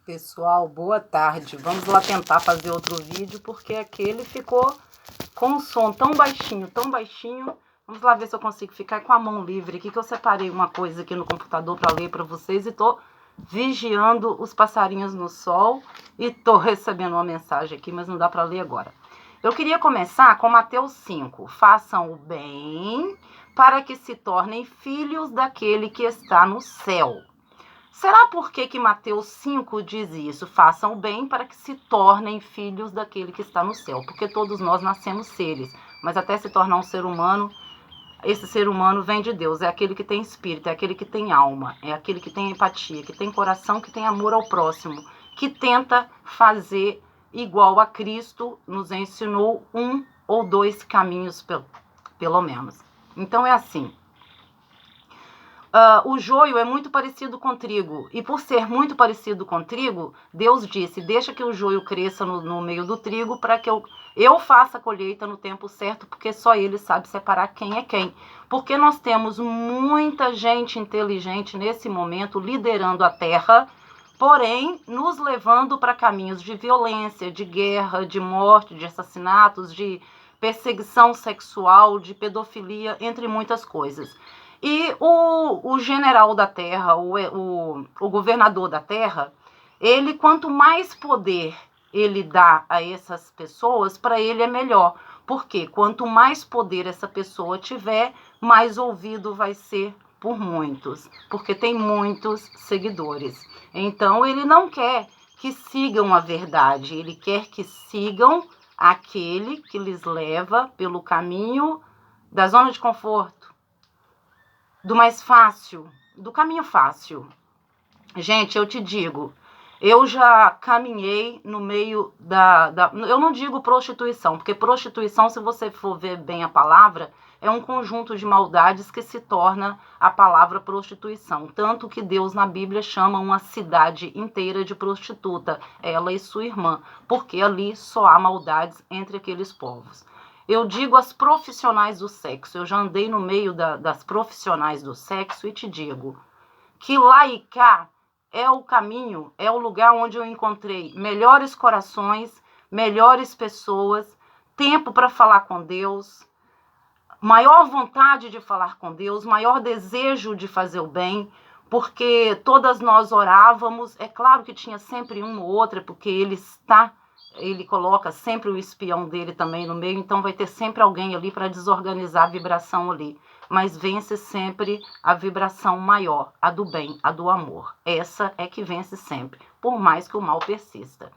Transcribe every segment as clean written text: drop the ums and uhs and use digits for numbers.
Pessoal, boa tarde. Vamos lá tentar fazer outro vídeo, porque aquele ficou com o som tão baixinho, tão baixinho. Vamos lá ver se eu consigo ficar com a mão livre aqui, que eu separei uma coisa aqui no computador para ler para vocês e tô vigiando os passarinhos no sol e tô recebendo uma mensagem aqui, mas não dá para ler agora. Eu queria começar com Mateus 5. Façam o bem para que se tornem filhos daquele que está no céu. Será por que Mateus 5 diz isso? Façam o bem para que se tornem filhos daquele que está no céu. Porque todos nós nascemos seres, mas até se tornar um ser humano, esse ser humano vem de Deus. É aquele que tem espírito, é aquele que tem alma, é aquele que tem empatia, que tem coração, que tem amor ao próximo, que tenta fazer igual a Cristo nos ensinou um ou dois caminhos, pelo menos. Então é assim. O joio é muito parecido com trigo, e por ser muito parecido com trigo, Deus disse, deixa que o joio cresça no meio do trigo para que eu faça a colheita no tempo certo, porque só ele sabe separar quem é quem. Porque nós temos muita gente inteligente nesse momento liderando a terra, porém nos levando para caminhos de violência, de guerra, de morte, de assassinatos, de perseguição sexual, de pedofilia, entre muitas coisas. E o general da terra, o governador da terra, ele, quanto mais poder ele dá a essas pessoas, para ele é melhor. Porque quanto mais poder essa pessoa tiver, mais ouvido vai ser por muitos. Porque tem muitos seguidores. Então, ele não quer que sigam a verdade, ele quer que sigam aquele que lhes leva pelo caminho da zona de conforto, do mais fácil, do caminho fácil. Gente, eu te digo, eu já caminhei no meio eu não digo prostituição, porque prostituição, se você for ver bem a palavra, é um conjunto de maldades que se torna a palavra prostituição. Tanto que Deus na Bíblia chama uma cidade inteira de prostituta, ela e sua irmã, porque ali só há maldades entre aqueles povos. Eu digo as profissionais do sexo, eu já andei no meio das profissionais do sexo e te digo que lá e cá é o caminho, é o lugar onde eu encontrei melhores corações, melhores pessoas, tempo para falar com Deus, maior vontade de falar com Deus, maior desejo de fazer o bem, porque todas nós orávamos, é claro que tinha sempre um ou outra, porque ele coloca sempre o espião dele também no meio, então vai ter sempre alguém ali para desorganizar a vibração ali. Mas vence sempre a vibração maior, a do bem, a do amor. Essa é que vence sempre, por mais que o mal persista.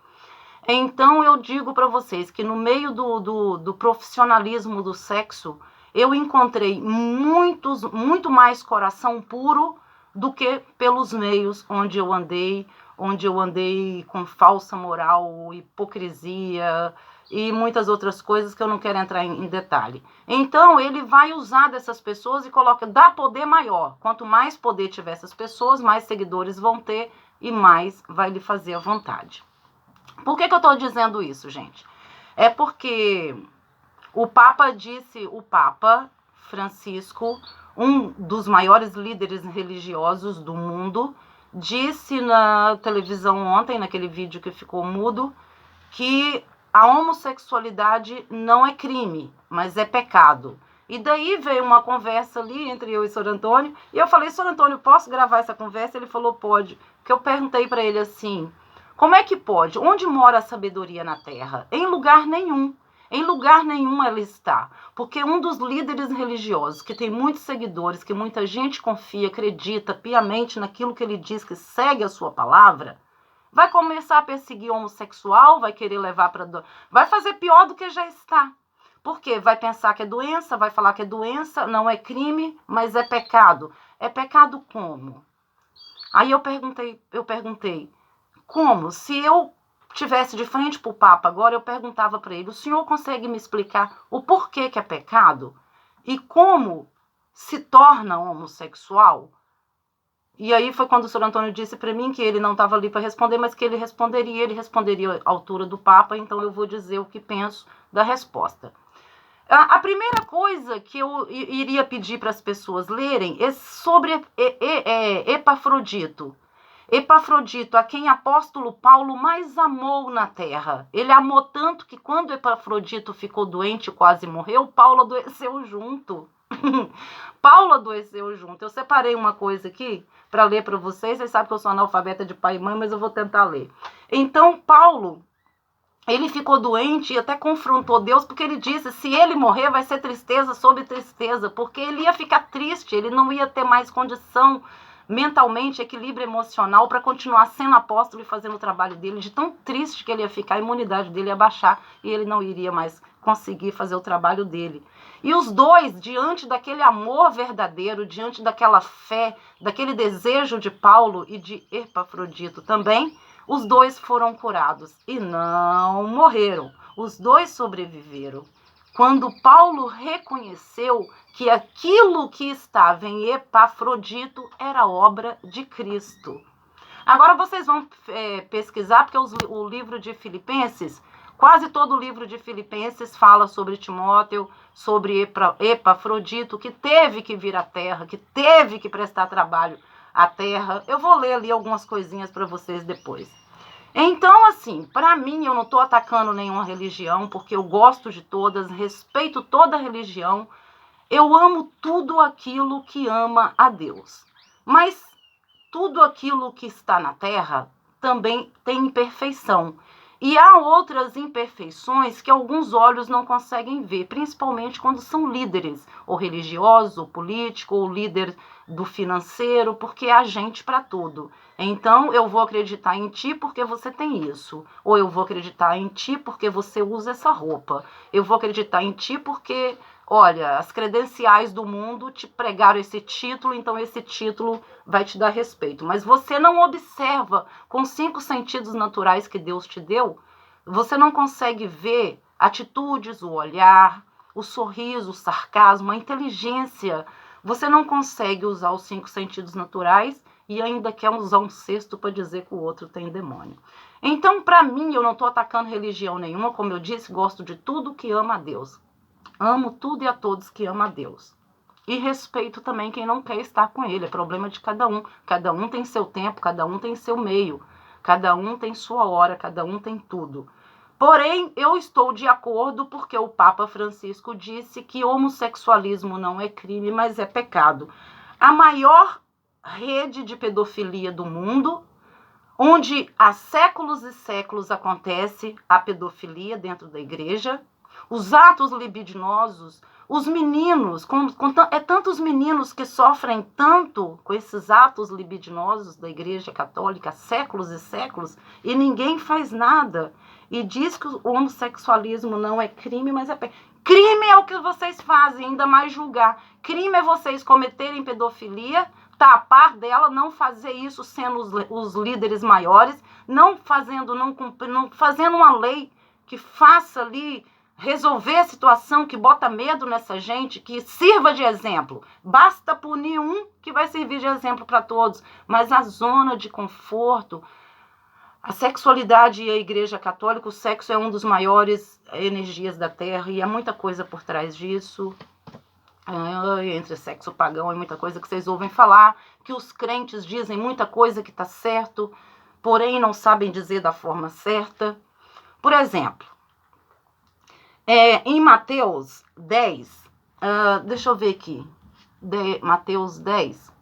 Então eu digo para vocês que no meio do profissionalismo do sexo, eu encontrei muito mais coração puro do que pelos meios onde eu andei com falsa moral, hipocrisia e muitas outras coisas que eu não quero entrar em detalhe. Então, ele vai usar dessas pessoas e dá poder maior. Quanto mais poder tiver essas pessoas, mais seguidores vão ter e mais vai lhe fazer à vontade. Por que eu estou dizendo isso, gente? É porque o Papa Francisco, um dos maiores líderes religiosos do mundo, disse na televisão ontem, naquele vídeo que ficou mudo, que a homossexualidade não é crime, mas é pecado. E daí veio uma conversa ali entre eu e o Sr. Antônio, e eu falei, Sr. Antônio, posso gravar essa conversa? Ele falou, pode. Porque eu perguntei para ele assim, como é que pode? Onde mora a sabedoria na Terra? Em lugar nenhum. Em lugar nenhum ela está, porque um dos líderes religiosos, que tem muitos seguidores, que muita gente confia, acredita piamente naquilo que ele diz, que segue a sua palavra, vai começar a perseguir o homossexual, vai querer levar para... vai fazer pior do que já está. Por quê? Vai pensar que é doença, vai falar que é doença, não é crime, mas é pecado. É pecado como? Aí eu perguntei, como? Se eu tivesse de frente para o Papa agora, eu perguntava para ele, o senhor consegue me explicar o porquê que é pecado? E como se torna homossexual? E aí foi quando o Sr. Antônio disse para mim que ele não estava ali para responder, mas que ele responderia à altura do Papa, então eu vou dizer o que penso da resposta. A primeira coisa que eu iria pedir para as pessoas lerem é sobre Epafrodito. Epafrodito, a quem apóstolo Paulo mais amou na terra. Ele amou tanto que quando Epafrodito ficou doente e quase morreu, Paulo adoeceu junto. Paulo adoeceu junto. Eu separei uma coisa aqui para ler para vocês. Vocês sabem que eu sou analfabeta de pai e mãe, mas eu vou tentar ler. Então, Paulo, ele ficou doente e até confrontou Deus, porque ele disse, se ele morrer, vai ser tristeza sobre tristeza, porque ele ia ficar triste, ele não ia ter mais condição mentalmente, equilíbrio emocional para continuar sendo apóstolo e fazendo o trabalho dele. De tão triste que ele ia ficar, a imunidade dele ia baixar e ele não iria mais conseguir fazer o trabalho dele. E os dois, diante daquele amor verdadeiro, diante daquela fé, daquele desejo de Paulo e de Epafrodito também, os dois foram curados e não morreram. Os dois sobreviveram. Quando Paulo reconheceu que aquilo que estava em Epafrodito era obra de Cristo. Agora vocês vão pesquisar, porque o livro de Filipenses, quase todo o livro de Filipenses fala sobre Timóteo, sobre Epafrodito, que teve que vir à terra, que teve que prestar trabalho à terra. Eu vou ler ali algumas coisinhas para vocês depois. Então, assim, para mim, eu não estou atacando nenhuma religião, porque eu gosto de todas, respeito toda religião, eu amo tudo aquilo que ama a Deus. Mas tudo aquilo que está na terra também tem imperfeição. E há outras imperfeições que alguns olhos não conseguem ver, principalmente quando são líderes, ou religiosos, ou políticos, ou líder do financeiro, porque é agente para tudo. Então, eu vou acreditar em ti porque você tem isso. Ou eu vou acreditar em ti porque você usa essa roupa. Eu vou acreditar em ti porque, olha, as credenciais do mundo te pregaram esse título, então esse título vai te dar respeito. Mas você não observa com os 5 sentidos naturais que Deus te deu, você não consegue ver atitudes, o olhar, o sorriso, o sarcasmo, a inteligência. Você não consegue usar os 5 sentidos naturais e ainda quer usar um 6º para dizer que o outro tem demônio. Então, para mim, eu não estou atacando religião nenhuma, como eu disse, gosto de tudo que ama a Deus. Amo tudo e a todos que ama a Deus. E respeito também quem não quer estar com ele. É problema de cada um. Cada um tem seu tempo, cada um tem seu meio. Cada um tem sua hora, cada um tem tudo. Porém, eu estou de acordo porque o Papa Francisco disse que homossexualismo não é crime, mas é pecado. A maior rede de pedofilia do mundo, onde há séculos e séculos acontece a pedofilia dentro da igreja, os atos libidinosos, os meninos, tantos meninos que sofrem tanto com esses atos libidinosos da Igreja Católica há séculos e séculos, e ninguém faz nada. E diz que o homossexualismo não é crime, mas é pecado. Crime é o que vocês fazem, ainda mais julgar. Crime é vocês cometerem pedofilia, tapar dela, não fazer isso sendo os líderes maiores, não fazendo uma lei que faça ali resolver a situação, que bota medo nessa gente, que sirva de exemplo. Basta punir um que vai servir de exemplo para todos. Mas a zona de conforto, a sexualidade e a Igreja Católica, o sexo é um dos maiores energias da Terra e há muita coisa por trás disso. Entre sexo pagão e muita coisa que vocês ouvem falar, que os crentes dizem muita coisa que está certo, porém não sabem dizer da forma certa. Por exemplo, em Mateus 10, deixa eu ver aqui, Mateus 10,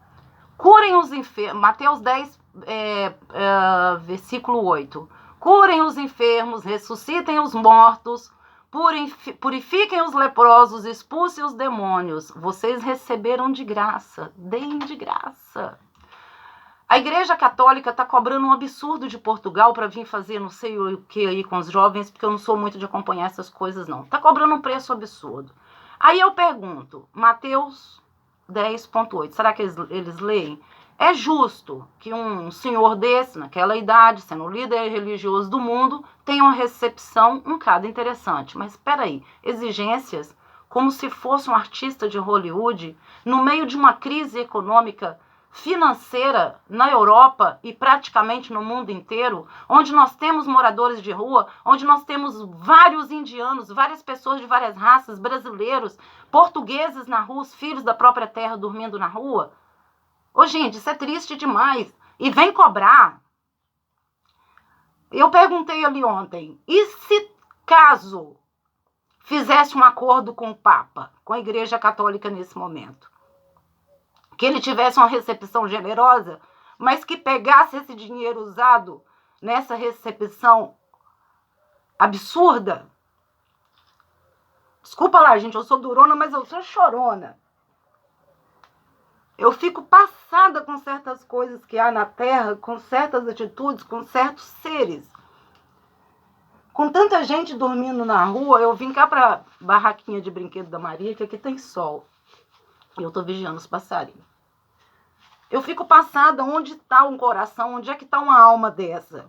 curem os enfermos, Mateus 10, versículo 8, curem os enfermos, ressuscitem os mortos, purifiquem os leprosos, expulsem os demônios, vocês receberam de graça, deem de graça. A Igreja Católica está cobrando um absurdo de Portugal para vir fazer não sei o que aí com os jovens, porque eu não sou muito de acompanhar essas coisas, não. Está cobrando um preço absurdo. Aí eu pergunto, Mateus 10,8, será que eles leem? É justo que um senhor desse, naquela idade, sendo o líder religioso do mundo, tenha uma recepção um bocado interessante. Mas espera aí, exigências como se fosse um artista de Hollywood, no meio de uma crise econômica financeira na Europa e praticamente no mundo inteiro, onde nós temos moradores de rua, onde nós temos vários indianos, várias pessoas de várias raças, brasileiros, portugueses na rua, os filhos da própria terra dormindo na rua. Gente, isso é triste demais. e vem cobrar. Eu perguntei ali ontem, e se caso fizesse um acordo com o Papa, com a Igreja Católica nesse momento, que ele tivesse uma recepção generosa, mas que pegasse esse dinheiro usado nessa recepção absurda? Desculpa lá, gente, eu sou durona, mas eu sou chorona. Eu fico passada com certas coisas que há na Terra, com certas atitudes, com certos seres. Com tanta gente dormindo na rua, eu vim cá pra barraquinha de brinquedo da Maria, que aqui tem sol. E eu tô vigiando os passarinhos. Eu fico passada onde está um coração, onde é que está uma alma dessa.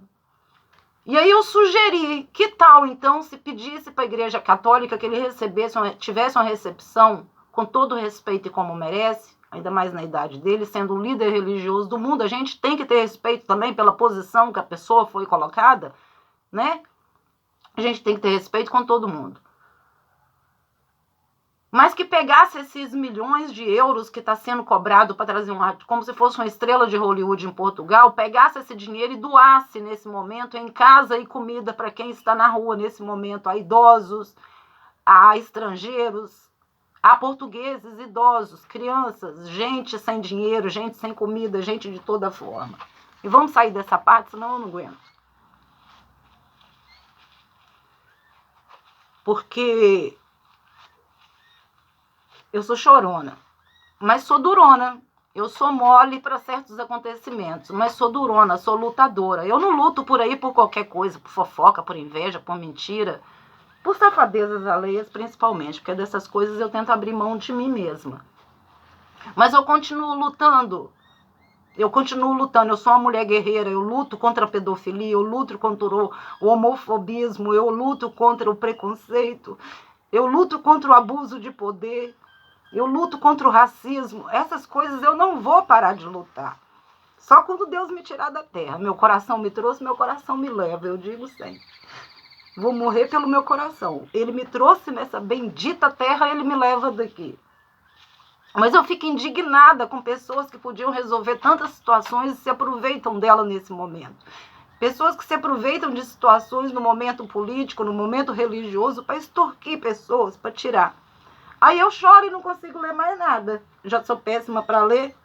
E aí eu sugeri, que tal então se pedisse para a Igreja Católica que ele tivesse uma recepção com todo respeito e como merece, ainda mais na idade dele, sendo o líder religioso do mundo, a gente tem que ter respeito também pela posição que a pessoa foi colocada, né? A gente tem que ter respeito com todo mundo. Mas que pegasse esses milhões de euros que está sendo cobrado para trazer como se fosse uma estrela de Hollywood em Portugal, pegasse esse dinheiro e doasse nesse momento em casa e comida para quem está na rua nesse momento, a idosos, a estrangeiros, a portugueses, idosos, crianças, gente sem dinheiro, gente sem comida, gente de toda forma. E vamos sair dessa parte, senão eu não aguento. Porque eu sou chorona, mas sou durona. Eu sou mole para certos acontecimentos, mas sou durona, sou lutadora. Eu não luto por aí por qualquer coisa, por fofoca, por inveja, por mentira, por safadezas alheias principalmente, porque dessas coisas eu tento abrir mão de mim mesma. Mas eu continuo lutando. Eu sou uma mulher guerreira, eu luto contra a pedofilia, eu luto contra o homofobismo, eu luto contra o preconceito, eu luto contra o abuso de poder. Eu luto contra o racismo. Essas coisas eu não vou parar de lutar. Só quando Deus me tirar da terra. Meu coração me trouxe, meu coração me leva. Eu digo sempre. Vou morrer pelo meu coração. Ele me trouxe nessa bendita terra, ele me leva daqui. Mas eu fico indignada com pessoas que podiam resolver tantas situações e se aproveitam dela nesse momento. Pessoas que se aproveitam de situações no momento político, no momento religioso, para extorquir pessoas, para tirar. Aí eu choro e não consigo ler mais nada. Já sou péssima para ler.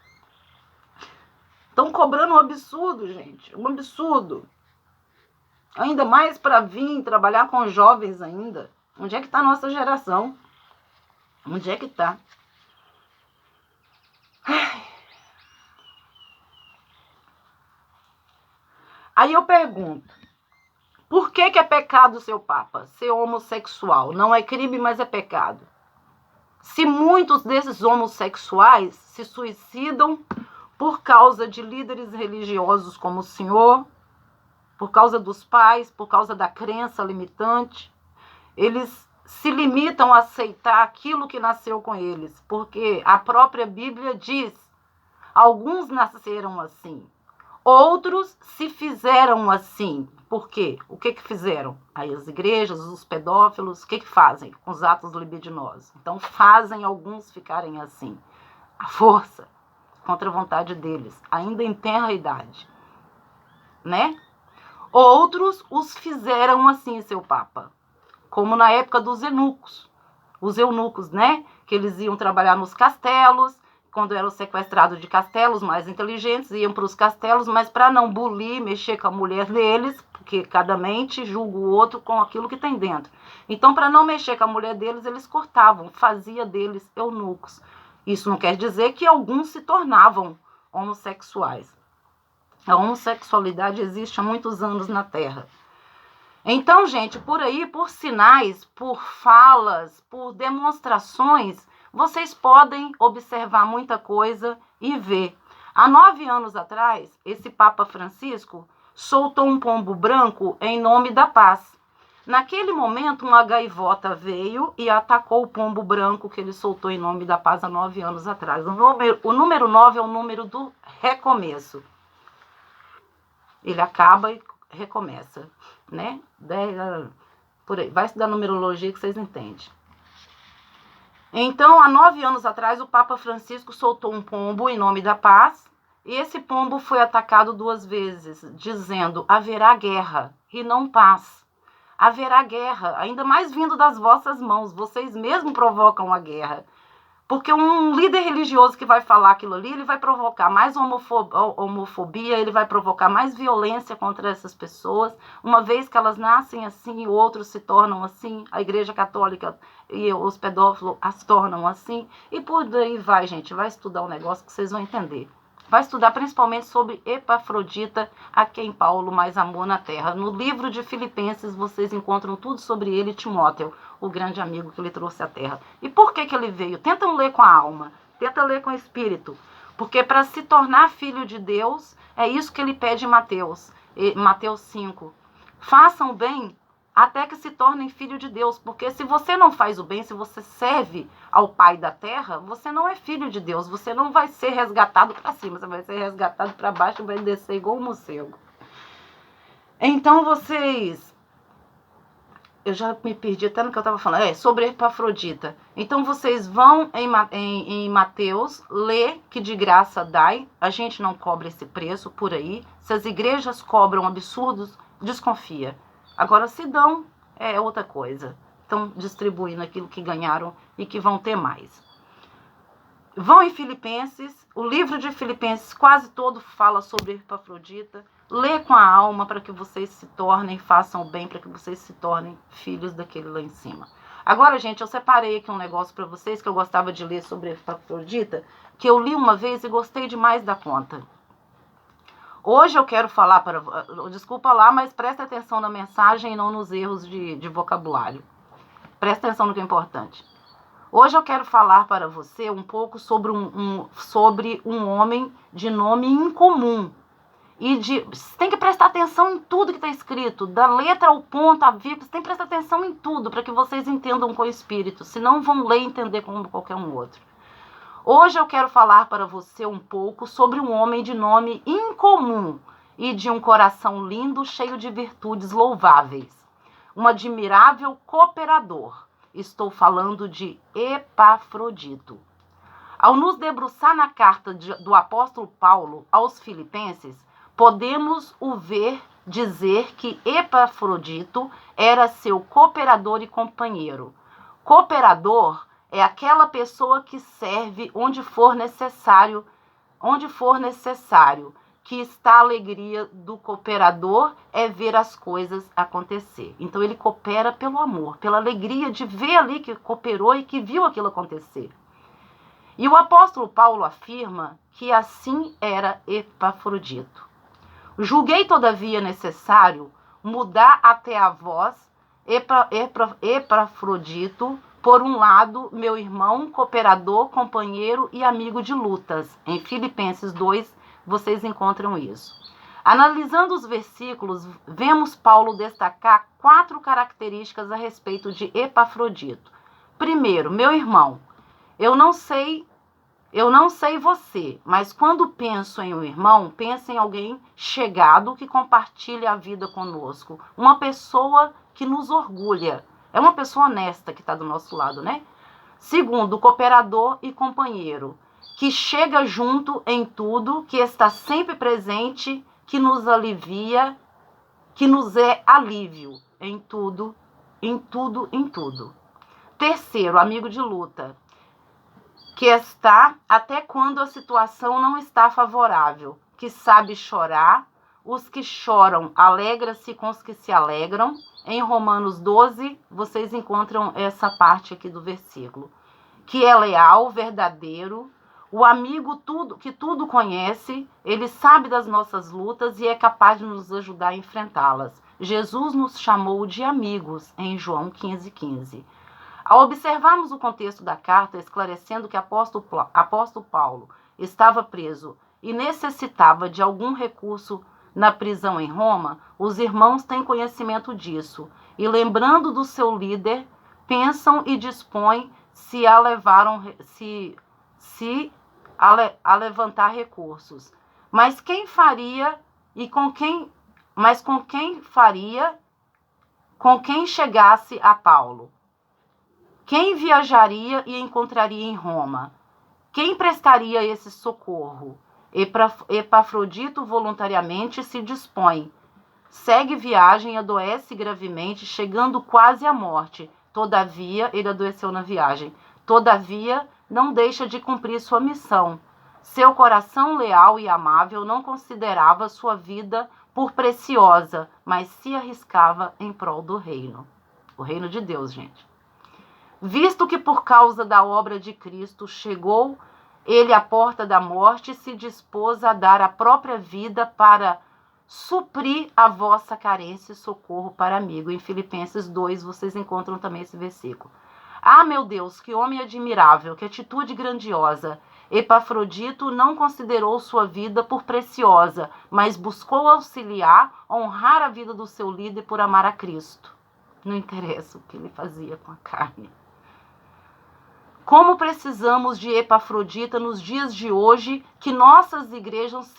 Estão cobrando um absurdo, gente. Um absurdo. Ainda mais para vir trabalhar com jovens ainda. Onde é que está a nossa geração? Onde é que está? Aí eu pergunto. Por que é pecado, seu Papa, ser homossexual? Não é crime, mas é pecado. Se muitos desses homossexuais se suicidam por causa de líderes religiosos como o senhor, por causa dos pais, por causa da crença limitante, eles se limitam a aceitar aquilo que nasceu com eles, porque a própria Bíblia diz, alguns nasceram assim, outros se fizeram assim. Por quê? O que fizeram? Aí as igrejas, os pedófilos, o que fazem com os atos libidinosos? Então fazem alguns ficarem assim. A força, contra a vontade deles, ainda em tenra idade. Né? Outros os fizeram assim, seu Papa. Como na época dos eunucos. Os eunucos, né? Que eles iam trabalhar nos castelos, quando eram sequestrados de castelos mais inteligentes, iam para os castelos, mas para não bulir, mexer com a mulher deles, porque cada mente julga o outro com aquilo que tem dentro. Então, para não mexer com a mulher deles, eles cortavam, fazia deles eunucos. Isso não quer dizer que alguns se tornavam homossexuais. A homossexualidade existe há muitos anos na Terra. Então, gente, por aí, por sinais, por falas, por demonstrações, vocês podem observar muita coisa e ver. Há 9 anos atrás, esse Papa Francisco soltou um pombo branco em nome da paz. Naquele momento, uma gaivota veio e atacou o pombo branco que ele soltou em nome da paz há 9 anos atrás. O número 9 é o número do recomeço. Ele acaba e recomeça, né? Por aí. Vai estudar numerologia que vocês entendem. Então, há 9 anos atrás, o Papa Francisco soltou um pombo em nome da paz. esse pombo foi atacado 2 vezes, dizendo: haverá guerra e não paz. Haverá guerra, ainda mais vindo das vossas mãos. Vocês mesmos provocam a guerra. Porque um líder religioso que vai falar aquilo ali, ele vai provocar mais homofobia, ele vai provocar mais violência contra essas pessoas, uma vez que elas nascem assim e outros se tornam assim, a Igreja Católica e os pedófilos as tornam assim, e por daí vai, gente, vai estudar um negócio que vocês vão entender. Vai estudar principalmente sobre Epafrodita, a quem Paulo mais amou na terra. No livro de Filipenses vocês encontram tudo sobre ele e Timóteo, o grande amigo que ele trouxe à terra. E por que ele veio? Tentam ler com a alma, tenta ler com o espírito. Porque para se tornar filho de Deus, é isso que ele pede em Mateus 5. Façam o bem até que se tornem filho de Deus. Porque se você não faz o bem, se você serve ao Pai da terra, você não é filho de Deus. Você não vai ser resgatado para cima, você vai ser resgatado para baixo e vai descer igual um morcego. Então vocês... Eu já me perdi até no que eu estava falando. Sobre Epafrodita. Então vocês vão em Mateus, lê que de graça dai. A gente não cobra esse preço por aí. Se as igrejas cobram absurdos, desconfia. Agora, se dão, é outra coisa. Estão distribuindo aquilo que ganharam e que vão ter mais. Vão em Filipenses. O livro de Filipenses quase todo fala sobre Epafrodita. Lê com a alma para que vocês se tornem, façam o bem, para que vocês se tornem filhos daquele lá em cima. Agora, gente, eu separei aqui um negócio para vocês que eu gostava de ler sobre Epafrodita, que eu li uma vez e gostei demais da conta. Hoje eu quero falar para... Desculpa lá, mas presta atenção na mensagem e não nos erros de vocabulário. Presta atenção no que é importante. Hoje eu quero falar para você um pouco sobre um homem de nome incomum. Você tem que prestar atenção em tudo que está escrito, da letra ao ponto, a vírgula, você tem que prestar atenção em tudo, para que vocês entendam com o espírito, senão vão ler e entender como qualquer um outro. Hoje eu quero falar para você um pouco sobre um homem de nome incomum e de um coração lindo, cheio de virtudes louváveis. Um admirável cooperador. Estou falando de Epafrodito. Ao nos debruçar na carta do apóstolo Paulo aos Filipenses, podemos o ver dizer que Epafrodito era seu cooperador e companheiro. Cooperador é aquela pessoa que serve onde for necessário, que está a alegria do cooperador é ver as coisas acontecer. Então ele coopera pelo amor, pela alegria de ver ali que cooperou e que viu aquilo acontecer. E o apóstolo Paulo afirma que assim era Epafrodito. Julguei, todavia, necessário mudar até a vós, Epafrodito, por um lado, meu irmão, cooperador, companheiro e amigo de lutas. Em Filipenses 2, vocês encontram isso. Analisando os versículos, vemos Paulo destacar 4 características a respeito de Epafrodito. Primeiro, meu irmão, eu não sei você, mas quando penso em um irmão, penso em alguém chegado que compartilha a vida conosco. Uma pessoa que nos orgulha. É uma pessoa honesta que está do nosso lado, né? Segundo, cooperador e companheiro, que chega junto em tudo, que está sempre presente, que nos alivia, que nos é alívio em tudo, em tudo, em tudo. Terceiro, amigo de luta, que está até quando a situação não está favorável, que sabe chorar, os que choram alegra-se com os que se alegram. Em Romanos 12, vocês encontram essa parte aqui do versículo. Que é leal, verdadeiro, o amigo que tudo conhece, ele sabe das nossas lutas e é capaz de nos ajudar a enfrentá-las. Jesus nos chamou de amigos em João 15:15. Ao observarmos o contexto da carta, esclarecendo que apóstolo Paulo estava preso e necessitava de algum recurso na prisão em Roma, os irmãos têm conhecimento disso e, lembrando do seu líder, pensam e dispõem a levantar recursos. Mas quem faria com quem chegasse a Paulo? Quem viajaria e encontraria em Roma? Quem prestaria esse socorro? Epafrodito voluntariamente se dispõe. Segue viagem e adoece gravemente, chegando quase à morte. Todavia, ele adoeceu na viagem. Todavia, não deixa de cumprir sua missão. Seu coração leal e amável não considerava sua vida por preciosa, mas se arriscava em prol do reino. O reino de Deus, gente. Visto que por causa da obra de Cristo chegou ele à porta da morte, se dispôs a dar a própria vida para suprir a vossa carência e socorro para amigo. Em Filipenses 2, vocês encontram também esse versículo. Ah, meu Deus, que homem admirável, que atitude grandiosa! Epafrodito não considerou sua vida por preciosa, mas buscou auxiliar, honrar a vida do seu líder por amar a Cristo. Não interessa o que ele fazia com a carne. Como precisamos de Epafrodita nos dias de hoje, que nossas igrejas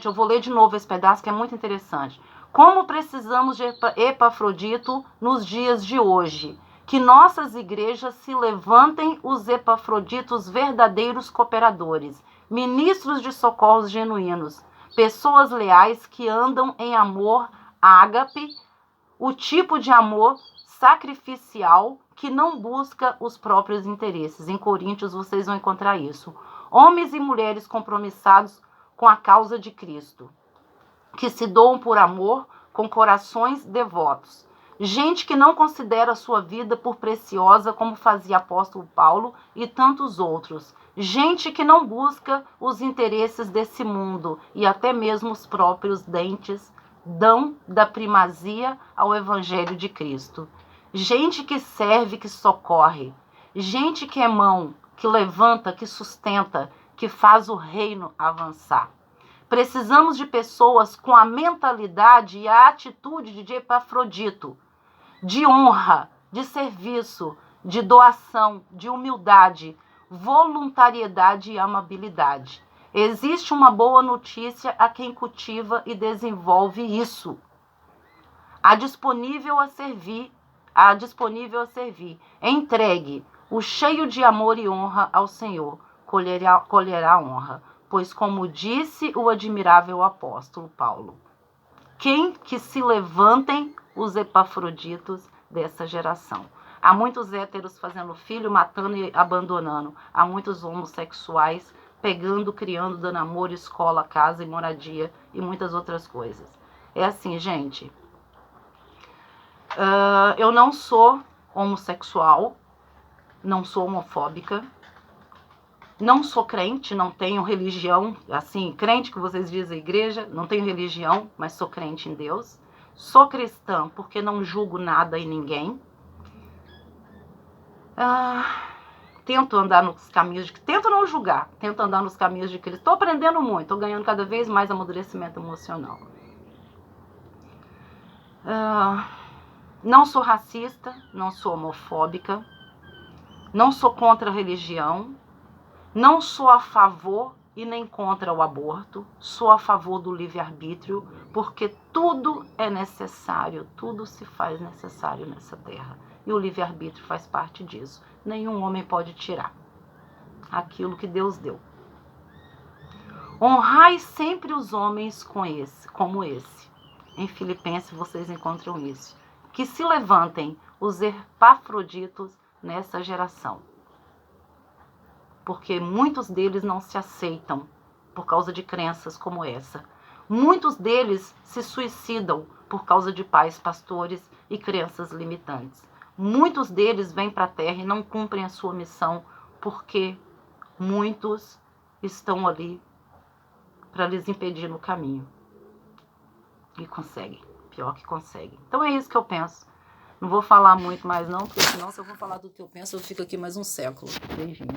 eu vou ler de novo esse pedaço que é muito interessante. Como precisamos de Epafrodito nos dias de hoje, que nossas igrejas se levantem os Epafroditos verdadeiros cooperadores, ministros de socorros genuínos, pessoas leais que andam em amor ágape, o tipo de amor sacrificial que não busca os próprios interesses. Em Coríntios vocês vão encontrar isso. Homens e mulheres compromissados com a causa de Cristo, que se doam por amor com corações devotos. Gente que não considera sua vida por preciosa, como fazia o apóstolo Paulo e tantos outros. Gente que não busca os interesses desse mundo e até mesmo os próprios dentes dão da primazia ao evangelho de Cristo. Gente que serve, que socorre. Gente que é mão, que levanta, que sustenta, que faz o reino avançar. Precisamos de pessoas com a mentalidade e a atitude de Epafrodito, de honra, de serviço, de doação, de humildade, voluntariedade e amabilidade. Existe uma boa notícia a quem cultiva e desenvolve isso. A disponível a servir. Entregue o cheio de amor e honra ao Senhor, colherá honra. Pois, como disse o admirável apóstolo Paulo, quem que se levantem os Epafroditos dessa geração? Há muitos héteros fazendo filho, matando e abandonando. Há muitos homossexuais pegando, criando, dando amor, escola, casa e moradia e muitas outras coisas. É assim, gente. Eu não sou homossexual, não sou homofóbica, não sou crente, não tenho religião, assim, crente que vocês dizem igreja, não tenho religião, mas sou crente em Deus. Sou cristã porque não julgo nada e ninguém. Tento andar nos caminhos tento não julgar, tento andar nos caminhos de Cristo. Estou aprendendo muito, estou ganhando cada vez mais amadurecimento emocional. Não sou racista, não sou homofóbica, não sou contra a religião, não sou a favor e nem contra o aborto, sou a favor do livre-arbítrio, porque tudo é necessário, tudo se faz necessário nessa terra. E o livre-arbítrio faz parte disso. Nenhum homem pode tirar aquilo que Deus deu. Honrai sempre os homens como esse. Em Filipenses vocês encontram isso. Que se levantem os Epafroditos nessa geração. Porque muitos deles não se aceitam por causa de crenças como essa. Muitos deles se suicidam por causa de pais, pastores e crenças limitantes. Muitos deles vêm para a terra e não cumprem a sua missão porque muitos estão ali para lhes impedir no caminho. E conseguem, pior que conseguem. Então é isso que eu penso. Não vou falar muito mais não, porque senão se eu vou falar do que eu penso, eu fico aqui mais um século. Beijinho.